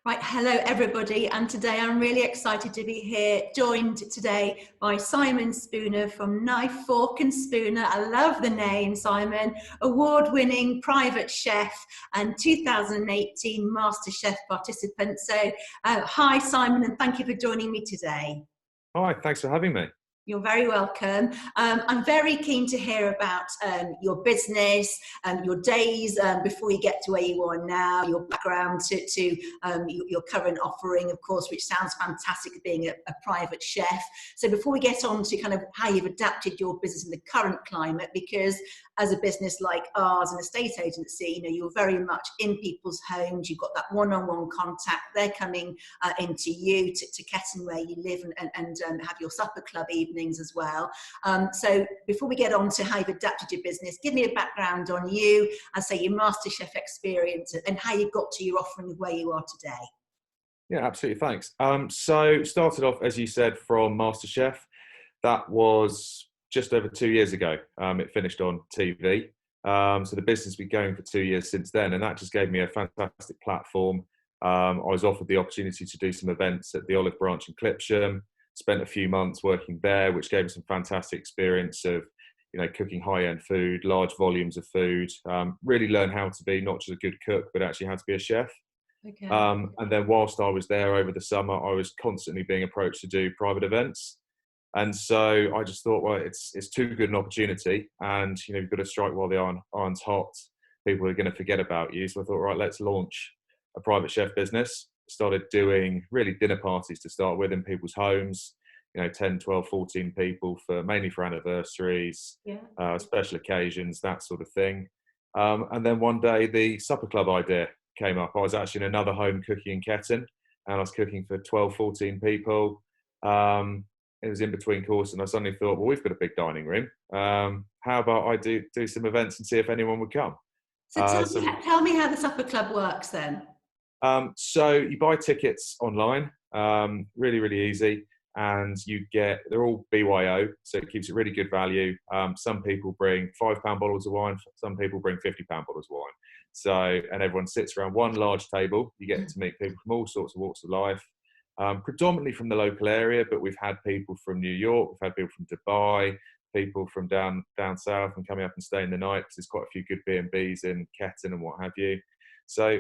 Right, hello everybody, and today I'm really excited to be here, joined today by Simon Spooner from Knife, Fork and Spooner. I love the name, Simon. Award-winning private chef and 2018 Masterchef participant. So, hi Simon, and thank you for joining me today. Hi, thanks for having me. You're very welcome. I'm very keen to hear about your business, your days before you get to where you are now, your background to your current offering, of course, which sounds fantastic being a private chef. So before we get on to kind of how you've adapted your business in the current climate, because as a business like ours, an estate agency, you're very much in people's homes. You've got that one-on-one contact. They're coming into you to Ketton where you live and have your supper club evenings as well. So before we get on to how you've adapted your business, give me a background on you and say your MasterChef experience and how you got to your offering of where you are today. Yeah, absolutely. Thanks. So started off, as you said, from MasterChef. That was just over 2 years ago. It finished on TV. So the business has been going for 2 years since then, and that just gave me a fantastic platform. I was offered the opportunity to do some events at the Olive Branch in Clipsham. Spent a few months working there, which gave me some fantastic experience of, cooking high-end food, large volumes of food. Really learned how to be not just a good cook, but actually how to be a chef. Okay. And then whilst I was there over the summer, I was constantly being approached to do private events. And so I just thought, well, it's too good an opportunity, and you've got to strike while the iron's hot. People are going to forget about you. So I thought, right, let's launch a private chef business. Started doing really dinner parties to start with in people's homes, 10, 12, 14 people mainly for anniversaries, special occasions, that sort of thing. And then one day the supper club idea came up. I was actually in another home cooking in Ketton, and I was cooking for 12, 14 people. It was in between courses, and I suddenly thought, well, we've got a big dining room. How about I do some events and see if anyone would come? So tell me how the supper club works then. So you buy tickets online, really, really easy. And they're all BYO, so it keeps it really good value. Some people bring £5 bottles of wine, some people bring £50 bottles of wine. So, and everyone sits around one large table. You get to meet people from all sorts of walks of life, predominantly from the local area, but we've had people from New York, we've had people from Dubai, people from down south and coming up and staying the night, because there's quite a few good B&Bs in Ketton and what have you. So,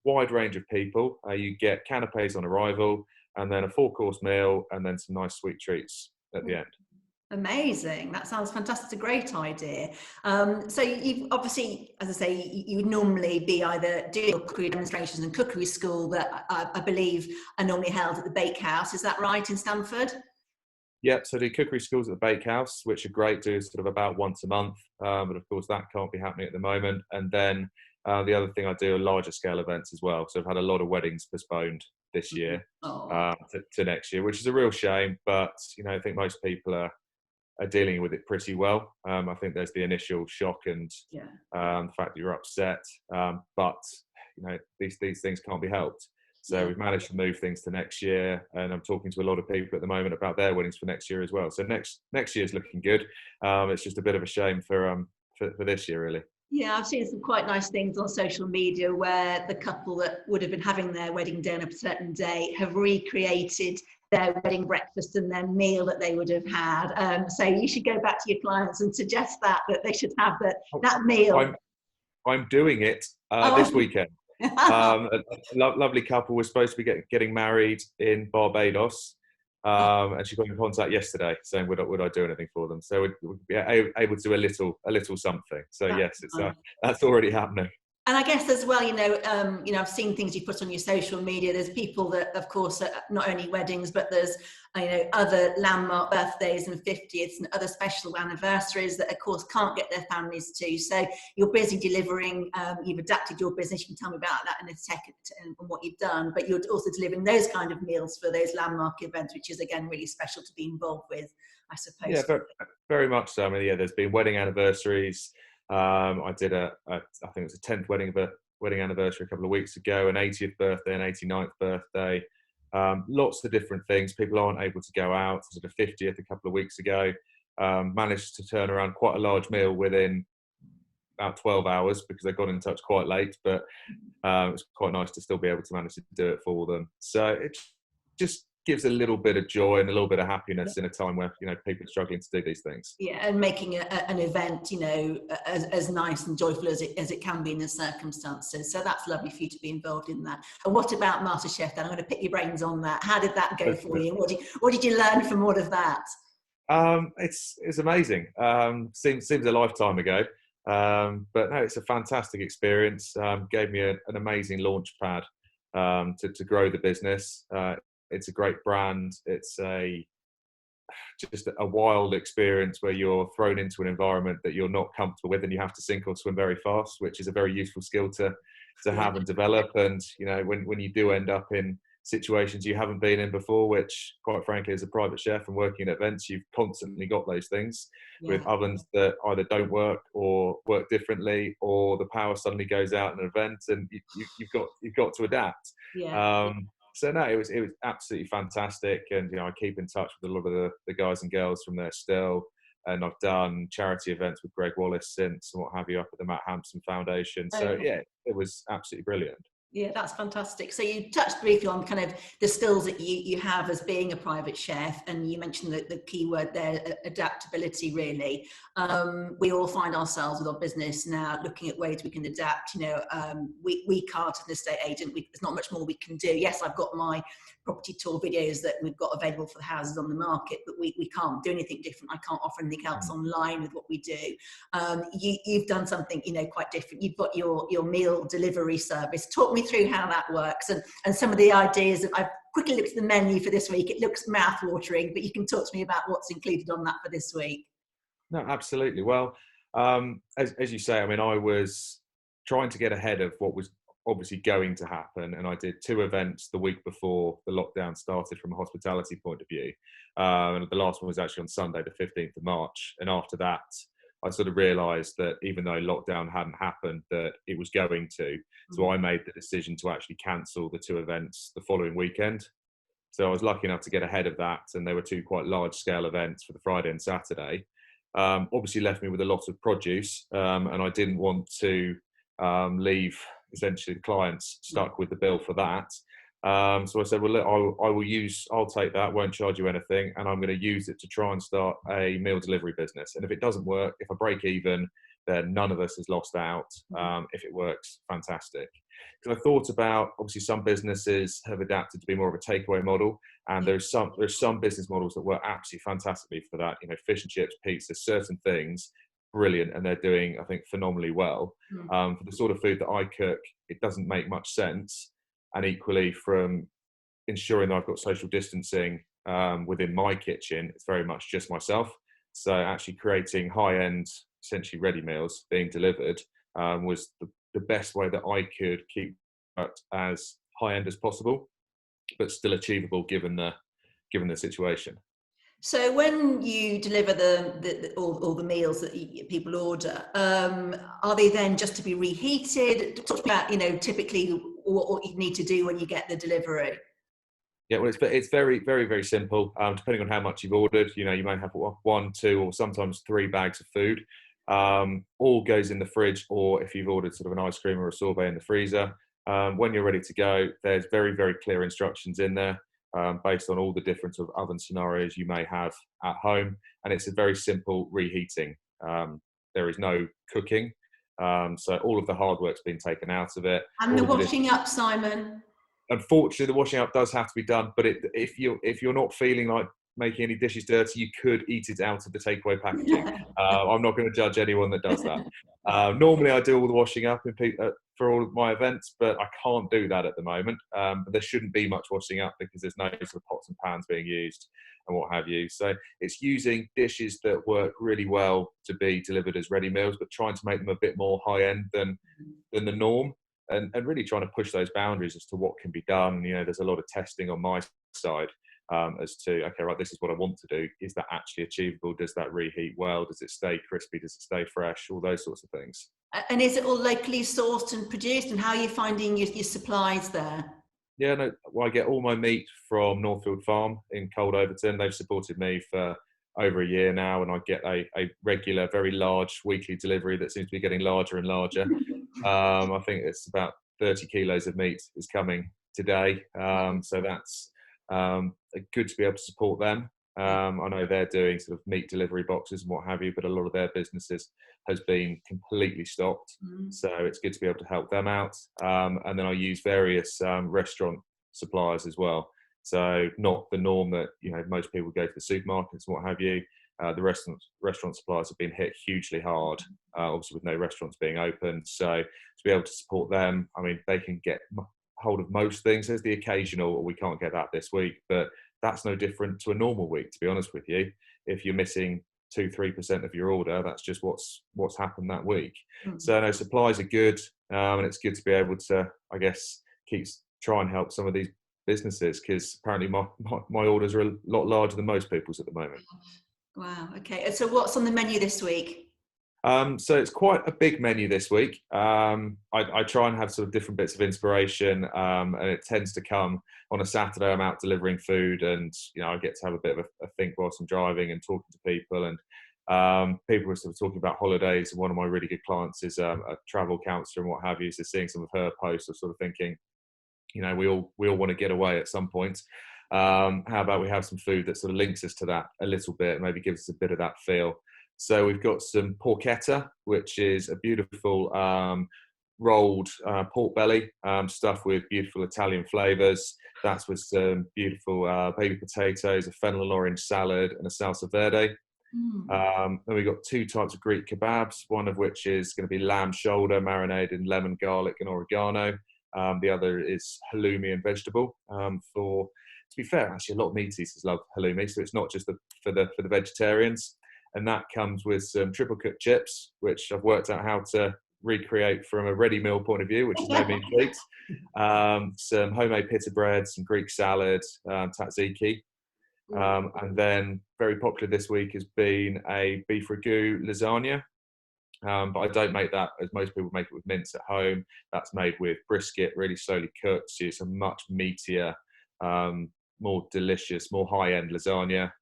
wide range of people. You get canapes on arrival, and then a 4-course meal, and then some nice sweet treats at the end. Amazing. That sounds fantastic. It's a great idea. So you've obviously, as I say, you would normally be either doing cookery demonstrations and cookery school that I believe are normally held at the Bakehouse. Is that right, in Stamford? Yep, so the cookery schools at the Bakehouse, which are great, do sort of about once a month. But of course, that can't be happening at the moment. And then the other thing I do are larger scale events as well. So I've had a lot of weddings postponed this year to next year, which is a real shame. But, I think most people are dealing with it pretty well. I think there's the initial shock and the fact that you're upset. But, these things can't be helped. So we've managed to move things to next year, and I'm talking to a lot of people at the moment about their weddings for next year as well. So next year's looking good. It's just a bit of a shame for this year, really. Yeah, I've seen some quite nice things on social media where the couple that would have been having their wedding day on a certain day have recreated their wedding breakfast and their meal that they would have had. So you should go back to your clients and suggest that they should have that meal. I'm doing it this weekend. A lovely couple was supposed to be getting married in Barbados, and she got in contact yesterday saying would I do anything for them. So we'd be able to do a little something. So yes, it's that's already happening. And I guess as well, I've seen things you put on your social media. There's people that, of course, are not only weddings, but there's, other landmark birthdays and 50ths and other special anniversaries that, of course, can't get their families to. So you're busy delivering. You've adapted your business. You can tell me about that in a second and what you've done. But you're also delivering those kind of meals for those landmark events, which is, again, really special to be involved with, I suppose. Yeah, very much so. I mean, there's been wedding anniversaries. I did I think it was a 10th wedding anniversary a couple of weeks ago, an 80th birthday, an 89th birthday, lots of different things. People aren't able to go out. I did a 50th a couple of weeks ago. Managed to turn around quite a large meal within about 12 hours because they got in touch quite late, but it's quite nice to still be able to manage to do it for them. So it just gives a little bit of joy and a little bit of happiness in a time where, you know, people are struggling to do these things. Yeah, and making an event, you know, as nice and joyful as it can be in the circumstances. So that's lovely for you to be involved in that. And what about MasterChef then? I'm going to pick your brains on that. How did that go for you? And what did you learn from all of that? It's amazing. Seems a lifetime ago. But no, it's a fantastic experience. Gave me an amazing launch pad to grow the business. It's a great brand. It's just a wild experience where you're thrown into an environment that you're not comfortable with, and you have to sink or swim very fast, which is a very useful skill to have and develop. And you know, when you do end up in situations you haven't been in before, which quite frankly, as a private chef and working at events, you've constantly got those things with ovens that either don't work or work differently, or the power suddenly goes out in an event, and you've got to adapt. So no, it was absolutely fantastic, and you know, I keep in touch with a lot of the guys and girls from there still, and I've done charity events with Greg Wallace since and what have you up at the Matt Hampson Foundation. So yeah, it was absolutely brilliant. Yeah, that's fantastic. So you touched briefly on kind of the skills that you have as being a private chef, and you mentioned the key word there, adaptability, really. We all find ourselves with our business now looking at ways we can adapt. You know, we can't, as an estate agent, there's not much more we can do. Yes, I've got my property tour videos that we've got available for the houses on the market, but we can't do anything different. I can't offer anything else online with what we do. You've done something, you know, quite different. You've got your meal delivery service. Talk me through how that works and some of the ideas that I've quickly looked at the menu for this week. It looks mouth-watering, but you can talk to me about what's included on that for this week. No, absolutely. Well, as you say, I mean, I was trying to get ahead of what was obviously going to happen, and I did 2 events the week before the lockdown started from a hospitality point of view, and the last one was actually on Sunday the 15th of March, and after that I sort of realised that even though lockdown hadn't happened, that it was going to. So I made the decision to actually cancel the 2 events the following weekend. So I was lucky enough to get ahead of that, and they were 2 quite large scale events for the Friday and Saturday. Obviously left me with a lot of produce, and I didn't want to leave essentially the clients stuck with the bill for that. So I said, well, look, I'll take that, won't charge you anything, and I'm going to use it to try and start a meal delivery business. And if it doesn't work, if I break even, then none of us has lost out. If it works, fantastic. Because I thought about, obviously some businesses have adapted to be more of a takeaway model, and there's some business models that work absolutely fantastically for that. You know, fish and chips, pizza, certain things, brilliant, and they're doing, I think, phenomenally well. For the sort of food that I cook, it doesn't make much sense. And equally, from ensuring that I've got social distancing within my kitchen, it's very much just myself. So actually creating high-end, essentially ready meals being delivered was the best way that I could keep it as high-end as possible, but still achievable given the situation. So when you deliver all the meals that people order, are they then just to be reheated? Talk about, you know, typically what you need to do when you get the delivery. Yeah, well, it's very, very, very simple. Depending on how much you've ordered, you know, you may have 1, 2, or sometimes 3 bags of food. All goes in the fridge, or if you've ordered sort of an ice cream or a sorbet in the freezer, when you're ready to go, there's very, very clear instructions in there based on all the different sort of oven scenarios you may have at home, and it's a very simple reheating. There is no cooking, so all of the hard work's been taken out of it. And the washing up, Simon? Unfortunately, the washing up does have to be done, but if you're not feeling like making any dishes dirty, you could eat it out of the takeaway packaging. I'm not going to judge anyone that does that. Normally I do all the washing up for all of my events, but I can't do that at the moment. But there shouldn't be much washing up because there's no sort of pots and pans being used and what have you. So it's using dishes that work really well to be delivered as ready meals, but trying to make them a bit more high end than the norm. And really trying to push those boundaries as to what can be done. You know, there's a lot of testing on my side as to, okay, right, this is what I want to do. Is that actually achievable? Does that reheat well? Does it stay crispy? Does it stay fresh? All those sorts of things. And is it all locally sourced and produced? And how are you finding your supplies there? Yeah, no, well, I get all my meat from Northfield Farm in Cold Overton. They've supported me for over a year now, and I get a regular, very large weekly delivery that seems to be getting larger and larger. I think it's about 30 kilos of meat is coming today. So that's good to be able to support them. I know they're doing sort of meat delivery boxes and what have you, but a lot of their businesses has been completely stopped. So it's good to be able to help them out. And then I use various restaurant suppliers as well. So not the norm that, you know, most people go to the supermarkets and what have you. The restaurant suppliers have been hit hugely hard, obviously with no restaurants being open. So to be able to support them, I mean, they can get hold of most things. There's the occasional, we can't get that this week, but that's no different to a normal week, to be honest with you. If you're missing 2-3% of your order, that's just what's happened that week. So no, supplies are good, and it's good to be able to, I guess, try and help some of these businesses, because apparently my orders are a lot larger than most people's at the moment. Wow. Okay. So what's on the menu this week? So it's quite a big menu this week. I try and have sort of different bits of inspiration, and it tends to come on a Saturday. I'm out delivering food, and you know, I get to have a bit of a think whilst I'm driving and talking to people. And people are sort of talking about holidays. And one of my really good clients is a travel counsellor and what have you. So seeing some of her posts, of sort of thinking, you know, we all want to get away at some point. How about we have some food that sort of links us to that a little bit, and maybe gives us a bit of that feel. So we've got some porchetta, which is a beautiful rolled pork belly stuffed with beautiful Italian flavours. That's with some beautiful baby potatoes, a fennel and orange salad, and a salsa verde. Then we've got 2 types of Greek kebabs, one of which is going to be lamb shoulder marinated in lemon, garlic and oregano. The other is halloumi and vegetable. To be fair, actually, a lot of meat eaters love halloumi, so it's not just for the vegetarians. And that comes with some triple cooked chips, which I've worked out how to recreate from a ready meal point of view, which has made me intrigued. Some homemade pita bread, some Greek salad, tzatziki. And then very popular this week has been a beef ragu lasagna. But I don't make that as most people make it with mince at home. That's made with brisket, really slowly cooked. So it's a much meatier, more delicious, more high-end lasagna.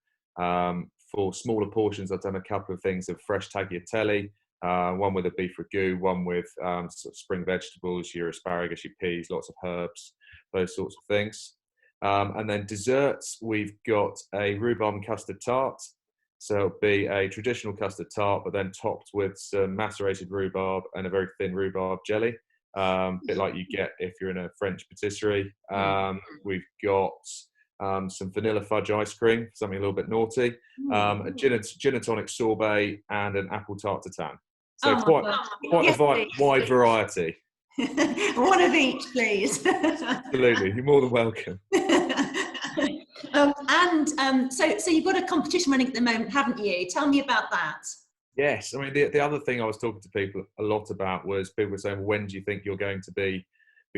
For smaller portions, I've done a couple of things of fresh tagliatelle, one with a beef ragu, one with sort of spring vegetables, your asparagus, your peas, lots of herbs, those sorts of things. And then desserts, we've got a rhubarb and custard tart. So it'll be a traditional custard tart, but then topped with some macerated rhubarb and a very thin rhubarb jelly, a bit like you get if you're in a French patisserie. We've got some vanilla fudge ice cream, something a little bit naughty, a gin and tonic sorbet, and an apple tart tatin. So quite a wide variety. One of each, please. Absolutely, you're more than welcome. So you've got a competition running at the moment, haven't you? Tell me about that. Yes, I mean the other thing I was talking to people a lot about was people were saying, when do you think you're going to be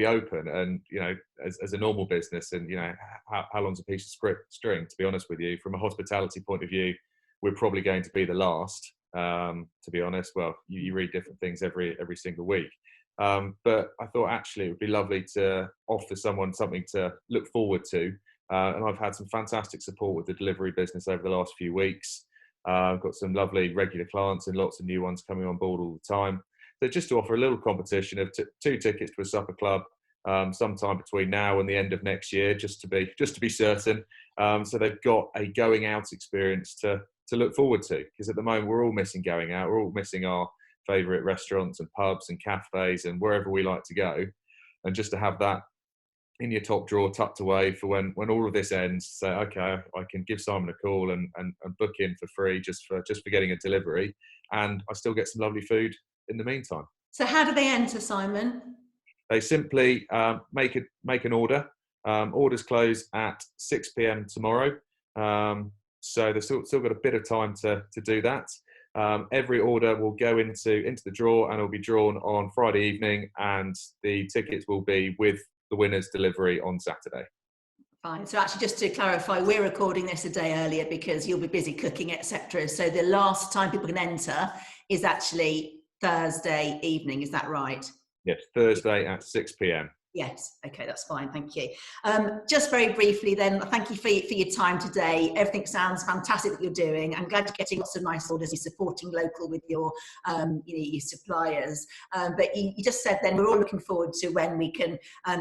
open? And you know, as a normal business, and you know, how long's a piece of string? To be honest with you, from a hospitality point of view, we're probably going to be the last. To be honest, well, you read different things every single week. But I thought actually it would be lovely to offer someone something to look forward to. And I've had some fantastic support with the delivery business over the last few weeks. I've got some lovely regular clients and lots of new ones coming on board all the time. So just to offer a little competition of 2 tickets to a supper club sometime between now and the end of next year, just to be certain. So they've got a going out experience to look forward to, because at the moment we're all missing going out. We're all missing our favourite restaurants and pubs and cafes and wherever we like to go. And just to have that in your top drawer tucked away for when all of this ends, say, okay, I can give Simon a call and book in for free just for getting a delivery, and I still get some lovely food in the meantime. So how do they enter, Simon? They simply make an order. Orders close at 6 p.m. tomorrow, so they've still got a bit of time to do that. Every order will go into the draw, and it'll be drawn on Friday evening, and the tickets will be with the winner's delivery on Saturday. Fine. So actually, just to clarify, we're recording this a day earlier because you'll be busy cooking, etc. So the last time people can enter is actually Thursday evening. Is that right? Yes, Thursday at 6 p.m. Yes. Okay, that's fine. Thank you. Just very briefly then, thank you for your time today. Everything sounds fantastic that you're doing. I'm glad you're getting lots of nice orders. You're supporting local with your, your suppliers. But you just said then we're all looking forward to when we can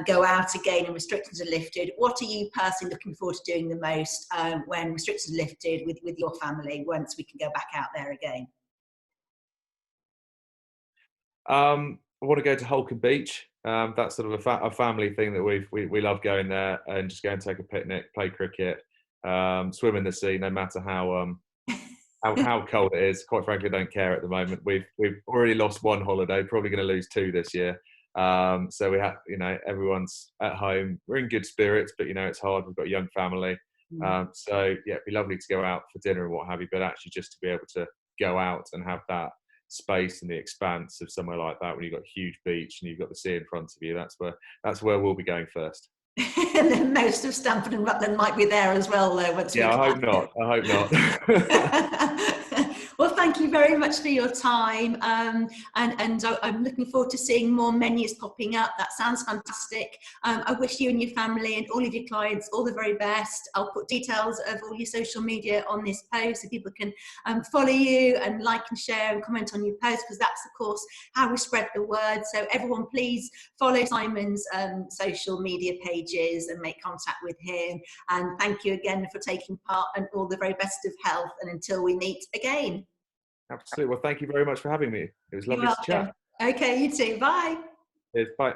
go out again and restrictions are lifted. What are you personally looking forward to doing the most when restrictions are lifted with your family, once we can go back out there again? I want to go to Holcombe Beach. That's sort of a family thing that we love going there and just go and take a picnic, play cricket, swim in the sea, no matter how cold it is. Quite frankly, don't care at the moment. We've already lost one holiday, probably going to lose two this year. So we have, everyone's at home. We're in good spirits, but it's hard. We've got a young family. So yeah, it'd be lovely to go out for dinner and what have you, but actually just to be able to go out and have that space and the expanse of somewhere like that when you've got a huge beach and you've got the sea in front of you, that's where we'll be going first. And then most of Stamford and Rutland might be there as well, though. Once I hope not. Well, thank you very much for your time, and I'm looking forward to seeing more menus popping up. That sounds fantastic. I wish you and your family and all of your clients all the very best. I'll put details of all your social media on this post so people can follow you and like and share and comment on your post, because that's of course how we spread the word. So everyone, please follow Simon's social media pages and make contact with him. And thank you again for taking part, and all the very best of health, and until we meet again. Absolutely. Well, thank you very much for having me. It was lovely You're to chat. welcome. Okay, you too. Bye. Cheers. Bye.